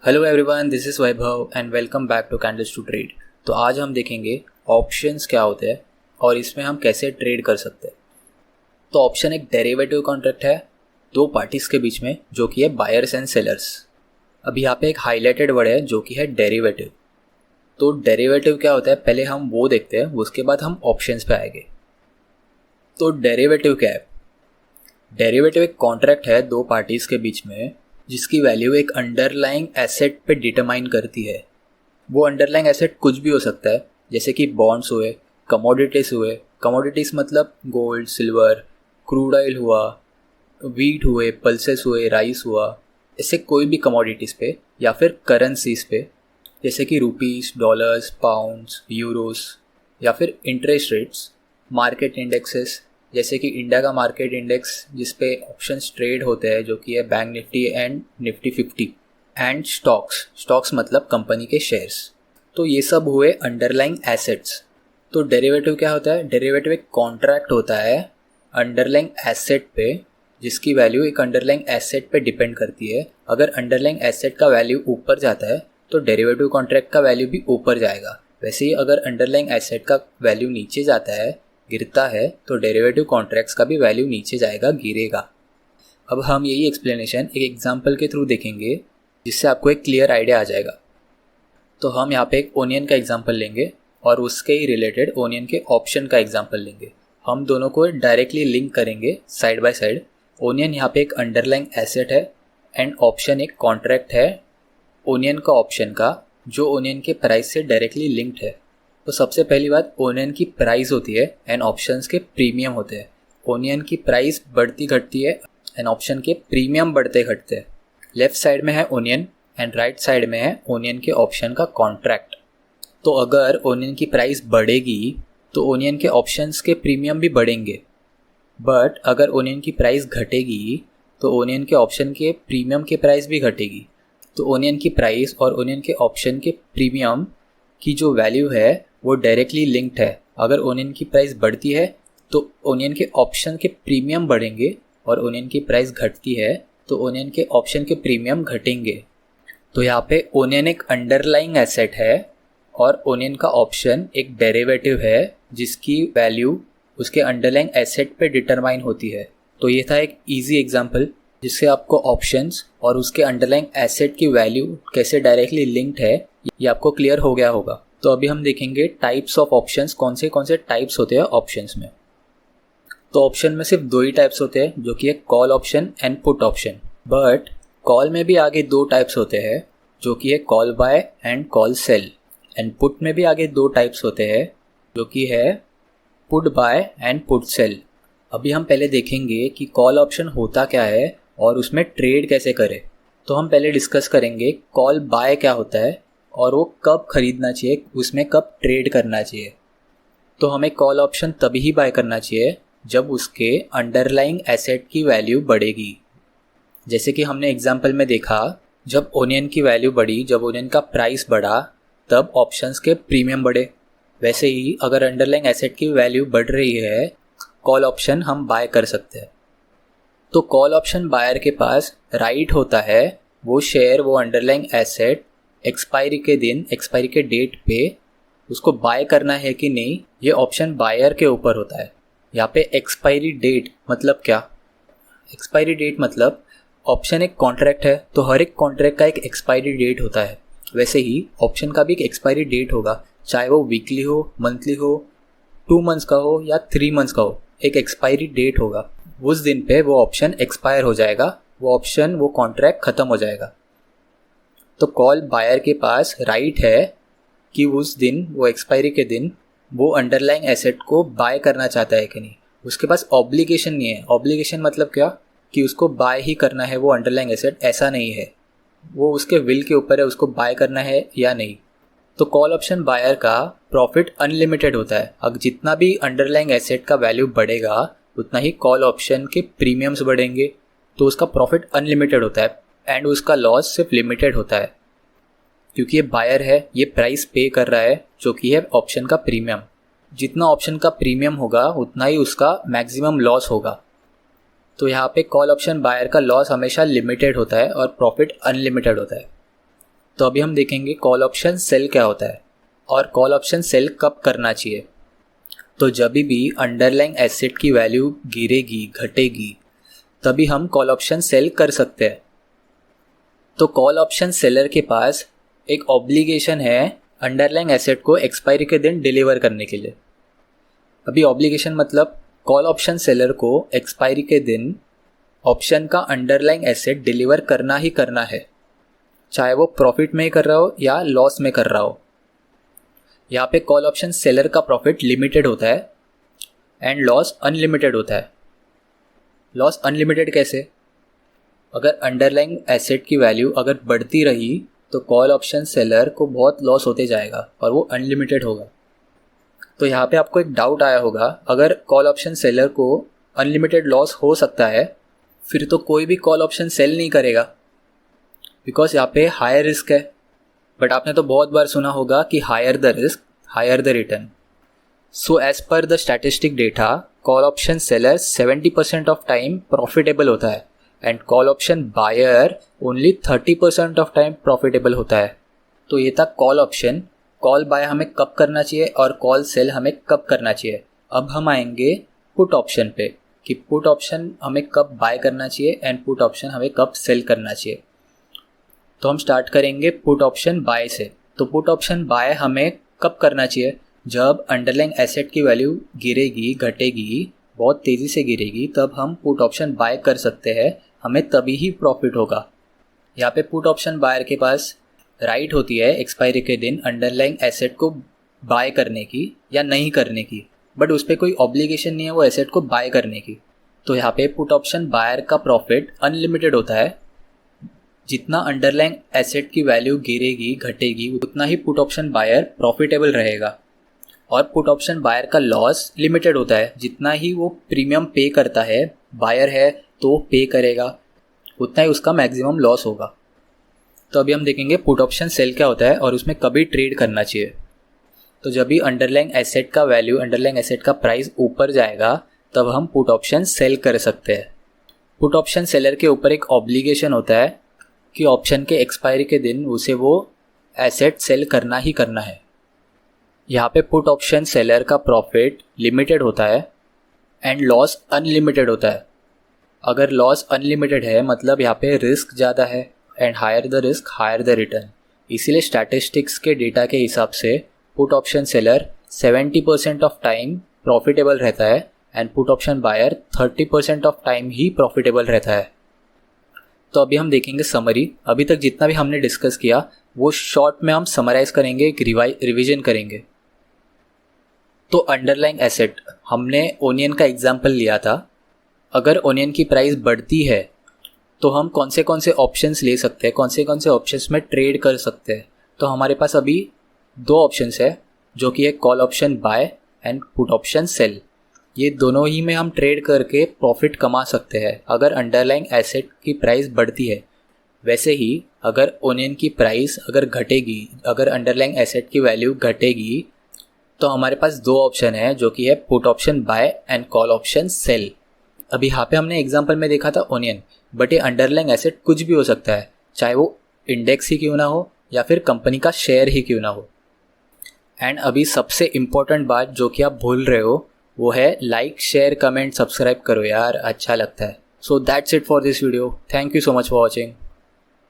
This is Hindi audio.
Hello everyone, this is Vaibhav and welcome back to candles to trade. तो आज हम देखेंगे ऑप्शंस क्या होते हैं और इसमें हम कैसे ट्रेड कर सकते हैं। तो ऑप्शन एक डेरिवेटिव कॉन्ट्रैक्ट है दो पार्टीज़ के बीच में, जो कि है बायर्स एंड सेलर्स। अभी यहाँ पे एक हाईलाइटेड वर्ड है जो कि है डेरिवेटिव। तो डेरिवेटिव क्या होता है पहले हम वो देखते हैं, उसके बाद हम ऑप्शंस पे आएंगे। तो डेरिवेटिव क्या है? डेरिवेटिव एक कॉन्ट्रैक्ट है दो पार्टीज़ के बीच में जिसकी वैल्यू एक अंडरलाइंग एसेट पे डिटरमाइन करती है। वो अंडरलाइंग एसेट कुछ भी हो सकता है, जैसे कि बॉन्ड्स हुए, कमोडिटीज़ हुए। कमोडिटीज़ मतलब गोल्ड, सिल्वर, क्रूड ऑयल हुआ, वीट हुए, पल्सेस हुए, राइस हुआ, ऐसे कोई भी कमोडिटीज़ पे, या फिर करेंसीज पे जैसे कि रुपीस, डॉलर्स, पाउंड्स, यूरोस, या फिर इंटरेस्ट रेट्स, मार्केट इंडेक्सेस जैसे कि इंडिया का मार्केट इंडेक्स जिस पे ऑप्शंस ट्रेड होते हैं, जो कि है bank Nifty and Nifty 50, and stocks मतलब कंपनी के शेयर्स। तो ये सब हुए अंडरलाइंग एसेट्स। तो डेरिवेटिव क्या होता है? डेरिवेटिव एक कॉन्ट्रैक्ट होता है अंडरलाइंग एसेट पे, जिसकी वैल्यू एक अंडरलाइंग एसेट पे डिपेंड करती है। अगर अंडरलाइंग एसेट का वैल्यू ऊपर जाता है तो डेरिवेटिव कॉन्ट्रैक्ट का वैल्यू भी ऊपर जाएगा। वैसे ही अगर अंडरलाइंग एसेट का वैल्यू नीचे जाता है, गिरता है, तो डेरिवेटिव कॉन्ट्रैक्ट्स का भी वैल्यू नीचे जाएगा, गिरेगा। अब हम यही एक्सप्लेनेशन एक एग्जांपल के थ्रू देखेंगे जिससे आपको एक क्लियर आइडिया आ जाएगा। तो हम यहाँ पे एक ओनियन का एग्जांपल लेंगे और उसके ही रिलेटेड ओनियन के ऑप्शन का एग्जांपल लेंगे। हम दोनों को डायरेक्टली लिंक करेंगे साइड बाय साइड। ओनियन यहाँ पे एक अंडरलाइंग एसेट है एंड ऑप्शन एक कॉन्ट्रैक्ट है ओनियन का ऑप्शन का, जो ओनियन के प्राइस से डायरेक्टली लिंक्ड है। तो सबसे पहली बात, ओनियन की प्राइस होती है एंड ऑप्शंस के प्रीमियम होते हैं। ओनियन की प्राइस बढ़ती घटती है एंड ऑप्शन के प्रीमियम बढ़ते घटते हैं। लेफ्ट साइड में है ओनियन एंड राइट साइड में है ओनियन के ऑप्शन का कॉन्ट्रैक्ट। तो अगर ओनियन की प्राइस बढ़ेगी तो ओनियन के ऑप्शंस के प्रीमियम भी बढ़ेंगे, बट अगर ओनियन की प्राइस घटेगी तो ओनियन के ऑप्शन के प्रीमियम की प्राइस भी घटेगी। तो ओनियन की प्राइस और ओनियन के ऑप्शन के प्रीमियम की जो वैल्यू है वो डायरेक्टली लिंक्ड है। अगर ओनियन की प्राइस बढ़ती है तो ओनियन के ऑप्शन के प्रीमियम बढ़ेंगे, और ओनियन की प्राइस घटती है तो ओनियन के ऑप्शन के प्रीमियम घटेंगे। तो यहाँ पे ओनियन एक अंडरलाइंग एसेट है और ओनियन का ऑप्शन एक डेरिवेटिव है जिसकी वैल्यू उसके अंडरलाइंग एसेट पे डिटरमाइन होती है। तो ये था एक इजी एग्जांपल जिससे आपको ऑप्शंस और उसके अंडरलाइंग एसेट की वैल्यू कैसे डायरेक्टली लिंक्ड है ये आपको क्लियर हो गया होगा। तो अभी हम देखेंगे टाइप्स ऑफ ऑप्शंस, कौन से टाइप्स होते हैं ऑप्शंस में। तो ऑप्शन में सिर्फ दो ही टाइप्स होते हैं, जो कि है call option and put option. But call में भी आगे दो टाइप्स होते हैं, जो कि है call buy and call sell. And put में भी आगे दो टाइप्स होते हैं, जो कि है put buy and put sell. अभी हम पहले देखेंगे कि कॉल ऑप्शन होता क्या है और उसमें ट्रेड कैसे करें। तो हम पहले डिस्कस करेंगे कॉल बाय क्या होता है और वो कब खरीदना चाहिए, उसमें कब ट्रेड करना चाहिए। तो हमें कॉल ऑप्शन तभी ही बाय करना चाहिए जब उसके अंडरलाइंग एसेट की वैल्यू बढ़ेगी। जैसे कि हमने एग्जांपल में देखा, जब ओनियन की वैल्यू बढ़ी, जब ओनियन का प्राइस बढ़ा, तब ऑप्शंस के प्रीमियम बढ़े। वैसे ही अगर अंडरलाइंग एसेट की वैल्यू बढ़ रही है, कॉल ऑप्शन हम बाय कर सकते हैं। तो कॉल ऑप्शन बायर के पास राइट होता है वो शेयर, वो अंडरलाइंग एसेट एक्सपायरी के दिन, एक्सपायरी के डेट पे उसको बाय करना है कि नहीं, ये ऑप्शन बायर के ऊपर होता है। यहाँ पे एक्सपायरी डेट मतलब क्या? एक्सपायरी डेट मतलब ऑप्शन एक कॉन्ट्रैक्ट है तो हर एक कॉन्ट्रैक्ट का एक एक्सपायरी डेट होता है। वैसे ही ऑप्शन का भी एक एक्सपायरी डेट होगा, चाहे वो वीकली हो, मंथली हो, 2 मंथ्स का हो या 3 मंथ्स का हो, एक एक्सपायरी डेट होगा। उस दिन पे वो ऑप्शन एक्सपायर हो जाएगा, वो ऑप्शन, वो कॉन्ट्रैक्ट ख़त्म हो जाएगा। तो कॉल बायर के पास राइट है कि उस दिन, वो एक्सपायरी के दिन, वो अंडरलाइंग एसेट को बाय करना चाहता है कि नहीं। उसके पास ऑब्लिगेशन नहीं है। ऑब्लिगेशन मतलब क्या? कि उसको बाय ही करना है वो अंडरलाइंग एसेट, ऐसा नहीं है। वो उसके विल के ऊपर है उसको बाय करना है या नहीं। तो कॉल ऑप्शन बायर का प्रॉफिट अनलिमिटेड होता है। अब जितना भी अंडरलाइंग एसेट का वैल्यू बढ़ेगा उतना ही कॉल ऑप्शन के प्रीमियम्स बढ़ेंगे, तो उसका प्रॉफिट अनलिमिटेड होता है एंड उसका लॉस सिर्फ लिमिटेड होता है, क्योंकि ये बायर है, ये प्राइस पे कर रहा है जो कि है ऑप्शन का प्रीमियम। जितना ऑप्शन का प्रीमियम होगा उतना ही उसका मैक्सिमम लॉस होगा। तो यहाँ पे कॉल ऑप्शन बायर का लॉस हमेशा लिमिटेड होता है और प्रॉफिट अनलिमिटेड होता है। तो अभी हम देखेंगे कॉल ऑप्शन सेल क्या होता है और कॉल ऑप्शन सेल कब करना चाहिए। तो जब भी अंडरलाइंग एसेट की वैल्यू गिरेगी घटेगी तभी हम कॉल ऑप्शन सेल कर सकते हैं। तो कॉल ऑप्शन सेलर के पास एक ऑब्लिगेशन है अंडरलाइंग एसेट को एक्सपायरी के दिन डिलीवर करने के लिए। अभी ऑब्लिगेशन मतलब कॉल ऑप्शन सेलर को एक्सपायरी के दिन ऑप्शन का अंडरलाइंग एसेट डिलीवर करना ही करना है, चाहे वो प्रॉफिट में कर रहा हो या लॉस में कर रहा हो। यहाँ पे कॉल ऑप्शन सेलर का प्रॉफिट लिमिटेड होता है एंड लॉस अनलिमिटेड होता है। लॉस अनलिमिटेड कैसे? अगर अंडरलाइंग एसेट की वैल्यू अगर बढ़ती रही तो कॉल ऑप्शन सेलर को बहुत लॉस होते जाएगा और वो अनलिमिटेड होगा। तो यहाँ पे आपको एक डाउट आया होगा, अगर कॉल ऑप्शन सेलर को अनलिमिटेड लॉस हो सकता है फिर तो कोई भी कॉल ऑप्शन सेल नहीं करेगा, बिकॉज यहाँ पे हायर रिस्क है। बट आपने तो बहुत बार सुना होगा कि higher the risk higher the return. So as per the statistic data call option seller 70% of time profitable होता है and call option buyer only 30% of time profitable होता है। तो ये था कॉल ऑप्शन। कॉल बाय हमें कब करना चाहिए और कॉल सेल हमें कब करना चाहिए। अब हम आएंगे पुट ऑप्शन पे कि पुट ऑप्शन हमें कब बाय करना चाहिए एंड पुट ऑप्शन हमें कब सेल करना चाहिए। तो हम स्टार्ट करेंगे पुट ऑप्शन बाय से। तो पुट ऑप्शन बाय हमें कब करना चाहिए? जब अंडरलाइंग एसेट की वैल्यू गिरेगी घटेगी, बहुत तेज़ी से गिरेगी, तब हम पुट ऑप्शन बाय कर सकते हैं, हमें तभी ही प्रॉफिट होगा। यहाँ पे पुट ऑप्शन बायर के पास राइट होती है एक्सपायरी के दिन अंडरलाइंग एसेट को बाय करने की या नहीं करने की, बट उस पर कोई ऑब्लिगेशन नहीं है वो एसेट को बाय करने की। तो यहाँ पे पुट ऑप्शन बायर का प्रॉफिट अनलिमिटेड होता है। जितना अंडरलाइंग एसेट की वैल्यू गिरेगी घटेगी उतना ही पुट ऑप्शन बायर प्रॉफिटेबल रहेगा। और पुट ऑप्शन बायर का लॉस लिमिटेड होता है, जितना ही वो प्रीमियम पे करता है बायर है तो पे करेगा, उतना ही उसका मैक्सिमम लॉस होगा। तो अभी हम देखेंगे पुट ऑप्शन सेल क्या होता है और उसमें कभी ट्रेड करना चाहिए। तो जब भी अंडरलाइंग एसेट का वैल्यू अंडरलाइंग एसेट का प्राइस ऊपर जाएगा तब हम पुट ऑप्शन सेल कर सकते हैं। पुट ऑप्शन सेलर के ऊपर एक ऑब्लिगेशन होता है कि ऑप्शन के एक्सपायरी के दिन उसे वो एसेट सेल करना ही करना है। यहाँ पे पुट ऑप्शन सेलर का प्रॉफिट लिमिटेड होता है एंड लॉस अनलिमिटेड होता है। अगर लॉस अनलिमिटेड है मतलब यहाँ पे रिस्क ज़्यादा है and higher the risk higher the return. इसीलिए स्टैटिस्टिक्स के डेटा के हिसाब से put option seller 70% of time profitable रहता है and put option buyer 30% of time ही प्रॉफिटेबल रहता है। तो अभी हम देखेंगे समरी। अभी तक जितना भी हमने डिस्कस किया वो शॉर्ट में हम समराइज करेंगे, एक रिवीजन करेंगे। तो अंडरलाइंग एसेट, हमने ओनियन का एग्जाम्पल लिया था। अगर ओनियन की प्राइस बढ़ती है तो हम कौन से ऑप्शंस ले सकते हैं, कौन से ऑप्शंस में ट्रेड कर सकते हैं। तो हमारे पास अभी दो ऑप्शंस है जो कि है call option buy and put option sell. ये दोनों ही में हम ट्रेड करके प्रॉफिट कमा सकते हैं अगर अंडरलाइंग एसेट की प्राइस बढ़ती है। वैसे ही अगर ओनियन की प्राइस अगर घटेगी, अगर अंडरलाइंग एसेट की वैल्यू घटेगी, तो हमारे पास दो ऑप्शन है जो कि है put option buy and call option sell. अभी यहाँ पे हमने एग्जांपल में देखा था ओनियन, बट ये अंडरलाइंग एसेट कुछ भी हो सकता है, चाहे वो इंडेक्स ही क्यों ना हो या फिर कंपनी का शेयर ही क्यों ना हो। एंड अभी सबसे इम्पोर्टेंट बात जो कि आप भूल रहे हो वो है लाइक शेयर कमेंट सब्सक्राइब करो यार, अच्छा लगता है। So that's it for this video. Thank you so much for watching.